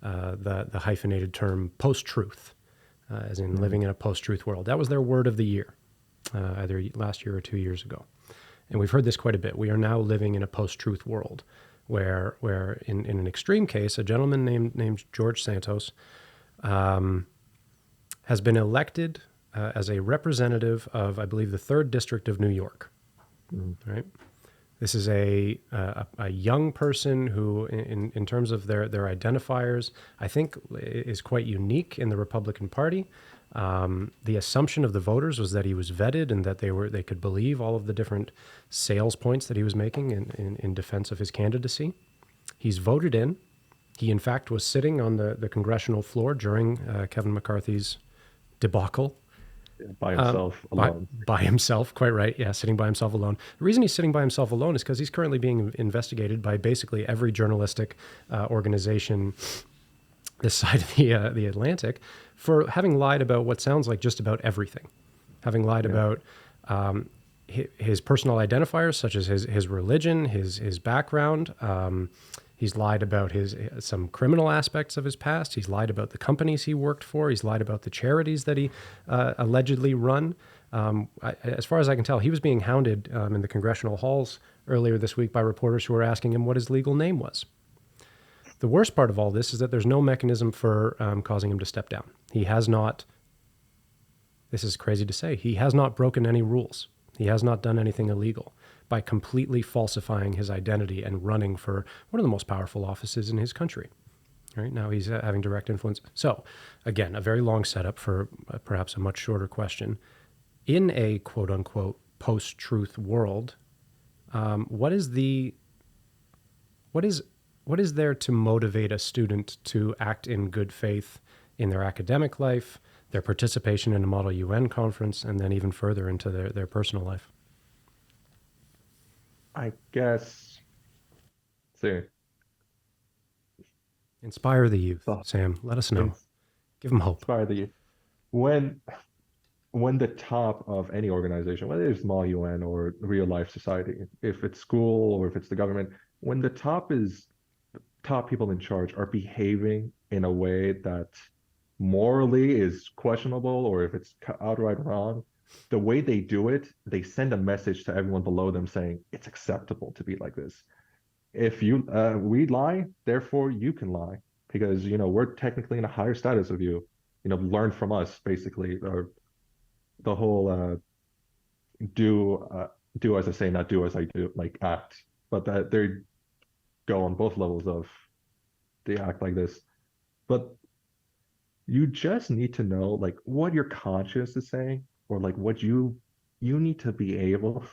S1: the hyphenated term post-truth, as in
S2: Mhm.
S1: living in a post-truth world. That was their word of the year, either last year or 2 years ago. And we've heard this quite a bit. We are now living in a post-truth world where in an extreme case, a gentleman named George Santos has been elected as a representative of, I believe, the third district of New York.
S2: Mhm.
S1: Right. This is a young person who, in terms of their identifiers, I think is quite unique in the Republican Party. The assumption of the voters was that he was vetted and that they could believe all of the different sales points that he was making in defense of his candidacy. He's voted in. He, in fact, was sitting on the congressional floor during Kevin McCarthy's debacle
S2: By himself
S1: by,
S2: alone.
S1: by himself, quite right. Yeah, sitting by himself alone. The reason he's sitting by himself alone is because he's currently being investigated by basically every journalistic organization this side of the Atlantic for having lied about what sounds like just about everything. Having lied
S2: Yeah.
S1: about his personal identifiers, such as his religion, his background. He's lied about some criminal aspects of his past. He's lied about the companies he worked for. He's lied about the charities that he allegedly run. As far as I can tell, he was being hounded in the congressional halls earlier this week by reporters who were asking him what his legal name was. The worst part of all this is that there's no mechanism for causing him to step down. He has not, this is crazy to say, he has not broken any rules. He has not done anything illegal by completely falsifying his identity and running for one of the most powerful offices in his country. Right now, he's having direct influence. So, again, a very long setup for perhaps a much shorter question. In a quote unquote post-truth world, what is what is there to motivate a student to act in good faith in their academic life, their participation in a Model UN conference, and then even further into their personal life?
S2: I guess see.
S1: Inspire the youth,
S2: So
S1: Sam. Let us know.
S2: ins-
S1: Give them hope.
S2: inspire the when when the top of any organization, whether it's small UN or real life society, if it's school or if it's the government, when the top people in charge are behaving in a way that morally is questionable or if it's outright wrong, the way they do it, they send a message to everyone below them saying it's acceptable to be like this. If you we lie, therefore you can lie because we're technically in a higher status of you. Learn from us basically, or the whole do do as I say, not do as I do, like act. But that they're go on both levels of they act like this. But you just need to know like what your conscience is saying, or like what you need to be able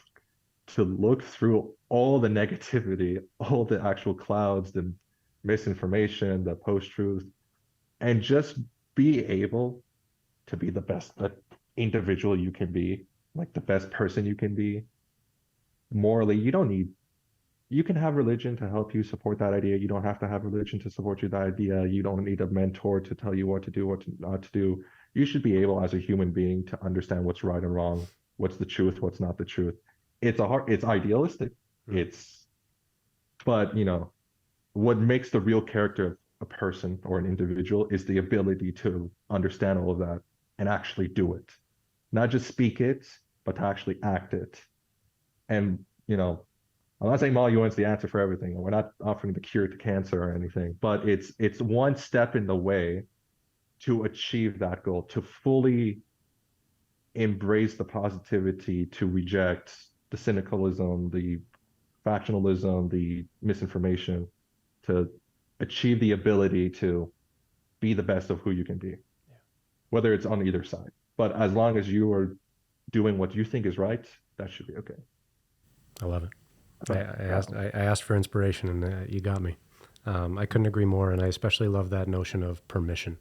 S2: to look through all the negativity, all the actual clouds, the misinformation, the post-truth, and just be able to be the best individual you can be, like the best person you can be. Morally, you don't need, you can have religion to help you support that idea. You don't have to have religion to support you that idea. You don't need a mentor to tell you what to do, what to, not to do. You should be able, as a human being, to understand what's right and wrong, what's the truth, what's not the truth. It's idealistic.
S1: Mm.
S2: It's, but what makes the real character of a person or an individual is the ability to understand all of that and actually do it, not just speak it, but to actually act it. And I'm not saying Molly is the answer for everything. We're not offering the cure to cancer or anything, but it's one step in the way to achieve that goal, to fully embrace the positivity, to reject the cynicalism, the factionalism, the misinformation, to achieve the ability to be the best of who you can be, whether it's on either side. But as long as you are doing what you think is right, that should be okay.
S1: I love it. I
S2: But
S1: asked for inspiration, and you got me. I couldn't agree more, and I especially love that notion of permission.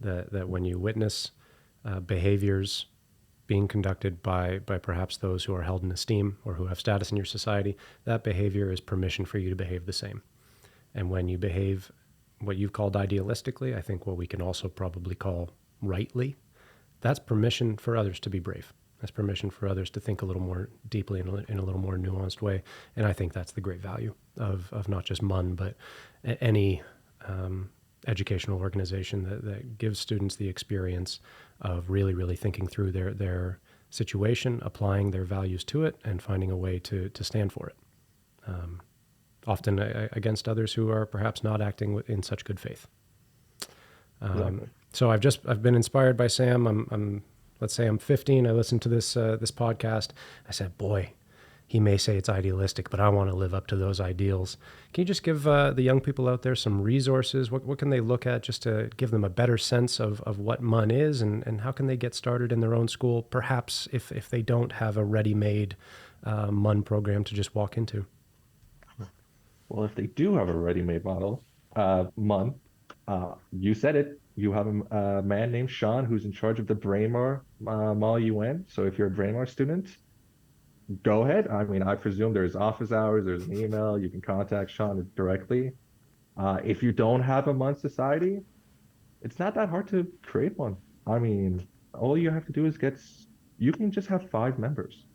S1: That when you witness behaviors being conducted by perhaps those who are held in esteem or who have status in your society, that behavior is permission for you to behave the same. And when you behave what you've called idealistically, I think what we can also probably call rightly, that's permission for others to be brave. That's permission for others to think a little more deeply in a little more nuanced way. And I think that's the great value of not just MUN, but any educational organization that gives students the experience of really, really thinking through their situation, applying their values to it, and finding a way to stand for it. Often against others who are perhaps not acting in such good faith.
S2: exactly.
S1: So I've been inspired by Sam. Let's say I'm 15. I listened to this podcast. I said, boy, he may say it's idealistic, but I want to live up to those ideals. Can you just give the young people out there some resources? What can they look at just to give them a better sense of what MUN is, and how can they get started in their own school, perhaps if they don't have a ready-made MUN program to just walk into?
S2: Well, if they do have a ready-made model, MUN, you said it. You have a man named Sean who's in charge of the Braemar Mall UN. So if you're a Braemar student, go ahead. I mean, I presume there's office hours, there's an email. You can contact Sean directly. If you don't have a MUN society, it's not that hard to create one. I mean, all you have to do is you can just have 5 members.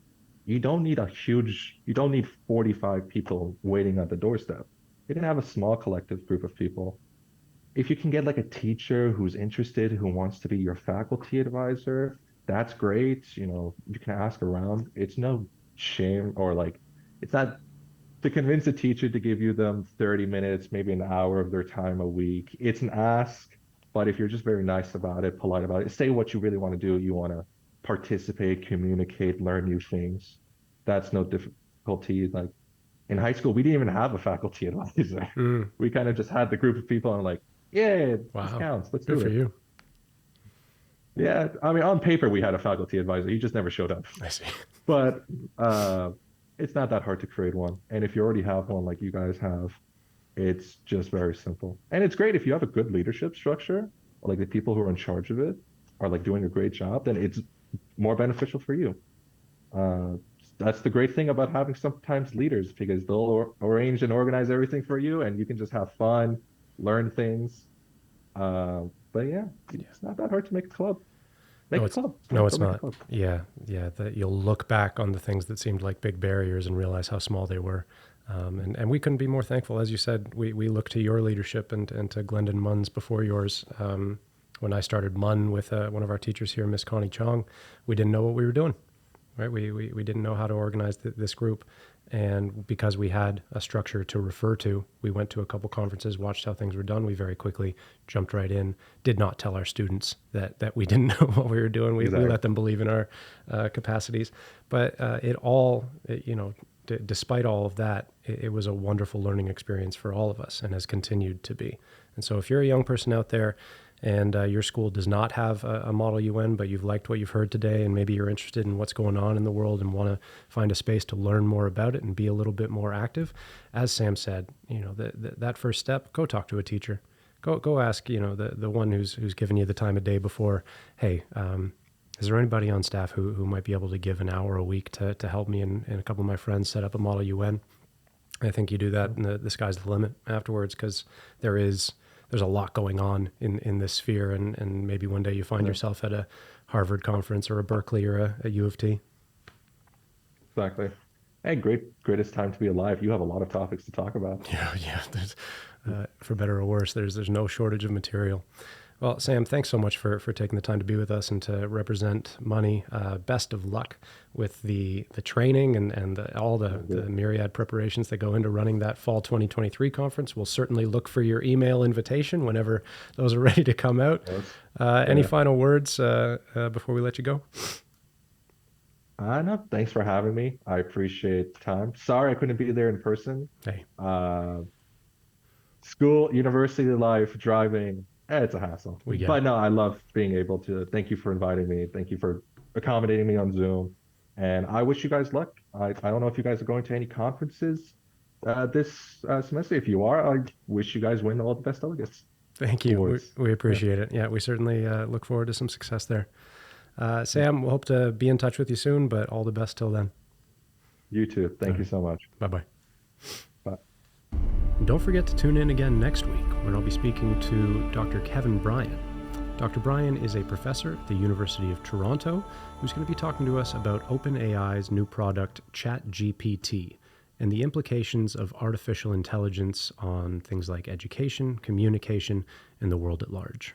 S2: You don't need 45 people waiting at the doorstep. You can have a small collective group of people. If you can get like a teacher who's interested, who wants to be your faculty advisor, that's great. You can ask around. It's no shame, or like, it's not to convince a teacher to give you them 30 minutes, maybe an hour of their time a week. It's an ask, but if you're just very nice about it, polite about it, say what you really want to do. You want to participate, communicate, learn new things. That's no difficulty. Like in high school, we didn't even have a faculty advisor.
S1: Mm,
S2: We kind of just had the group of people and like, yeah, this
S1: wow.
S2: counts. Let's
S1: Good
S2: do
S1: for
S2: it.
S1: you.
S2: Yeah, I mean, on paper we had a faculty advisor. He just never showed up.
S1: I see.
S2: But it's not that hard to create one. And if you already have one like you guys have, it's just very simple. And it's great if you have a good leadership structure, or like the people who are in charge of it are like doing a great job, then it's more beneficial for you. Uh, that's the great thing about having sometimes leaders, because they'll arrange and organize everything for you, and you can just have fun, learn things. But yeah, it's not that hard to make a club. Make
S1: No,
S2: a
S1: it's
S2: club.
S1: no,
S2: Go
S1: it's
S2: make a
S1: not.
S2: club.
S1: Yeah. That you'll look back on the things that seemed like big barriers and realize how small they were. And we couldn't be more thankful. As you said, we look to your leadership and to Glendon Munn's before yours. When I started MUN with one of our teachers here, Miss Connie Chong, we didn't know what we were doing, right? We didn't know how to organize this group. And because we had a structure to refer to, we went to a couple conferences, watched how things were done. We very quickly jumped right in, did not tell our students that we didn't know what we were doing. We
S2: Exactly.
S1: let them believe in our capacities. But despite all of that, it was a wonderful learning experience for all of us and has continued to be. And so if you're a young person out there and your school does not have a Model UN, but you've liked what you've heard today, and maybe you're interested in what's going on in the world and want to find a space to learn more about it and be a little bit more active, as Sam said, that first step, go talk to a teacher. Go ask, the one who's given you the time of day before, hey, is there anybody on staff who might be able to give an hour a week to help me and a couple of my friends set up a Model UN? I think you do that, and the sky's the limit afterwards, because there's a lot going on in this sphere, and maybe one day you find yourself at a Harvard conference or a Berkeley or a U of T.
S2: Exactly. Hey, greatest time to be alive. You have a lot of topics to talk about.
S1: Yeah. There's, for better or worse, there's no shortage of material. Well, Sam, thanks so much for taking the time to be with us and to represent MUNY. Best of luck with the training and all the myriad preparations that go into running that fall 2023 conference. We'll certainly look for your email invitation whenever those are ready to come out. Any final words before we let you go?
S2: No, thanks for having me. I appreciate the time. Sorry I couldn't be there in person.
S1: Hey.
S2: School, university life, driving, it's a hassle. But no, I love being able to. Thank you for inviting me. Thank you for accommodating me on Zoom. And I wish you guys luck. I don't know if you guys are going to any conferences this semester. If you are, I wish you guys win all the best delegates.
S1: Thank you. We appreciate it. Yeah, we certainly look forward to some success there. Sam, we'll hope to be in touch with you soon, but all the best till then.
S2: You too. Thank you so much.
S1: Bye-bye.
S2: Bye.
S1: And don't forget to tune in again next week when I'll be speaking to Dr. Kevin Bryan. Dr. Bryan is a professor at the University of Toronto who's going to be talking to us about OpenAI's new product, ChatGPT, and the implications of artificial intelligence on things like education, communication, and the world at large.